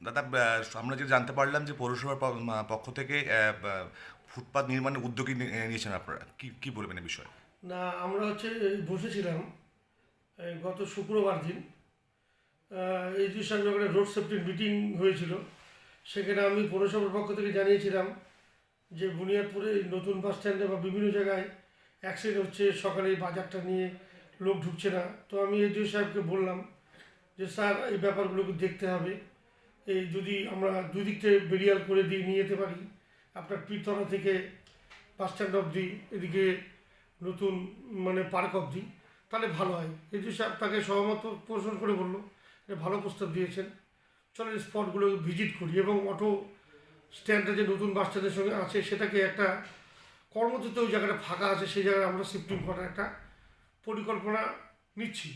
দাদা, আমরা যেটা জানতে পারলাম যে পৌরসভার পক্ষ থেকে ফুটপাত নির্মাণের উদ্যোগী নিয়েছেন আপনারা, কি কি বলবেন এই বিষয়ে? না, আমরা বসেছিলাম গত শুক্রবার দিন এডুকেশন নগরে রোড সেফটির মিটিং হয়েছিল। সেখানে আমি পৌরসভার পক্ষ থেকে জানিয়েছিলাম যে বুনিয়াদপুরে এই নতুন বাস স্ট্যান্ডে বা বিভিন্ন জায়গায় অ্যাক্সিডেন্ট হচ্ছে, সকালে এই বাজারটা নিয়ে লোক ঢুকছে না। তো আমি এডিও সাহেবকে বললাম যে স্যার, এই ব্যাপারগুলোকে দেখতে হবে। এই যদি আমরা দুদিক থেকে বেরিয়াল করে দিয়ে নিয়ে যেতে পারি আপনার পীরতলা থেকে বাস স্ট্যান্ড অবধি, এদিকে নতুন পার্ক অবধি, তাহলে ভালো হয়। এডিও সাহেব তাকে সহমত পোষণ করে বললো যে ভালো প্রস্তাব দিয়েছেন, চলো স্পটগুলো ভিজিট করি এবং অটো স্ট্যান্ডটা যে নতুন বাস স্ট্যান্ডের সঙ্গে আছে সেটাকে একটা কর্মক্ষেত্রে ওই জায়গাটা ফাঁকা আছে, সেই জায়গায় আমরা শিফটিং করার একটা পরিকল্পনা নিচ্ছি।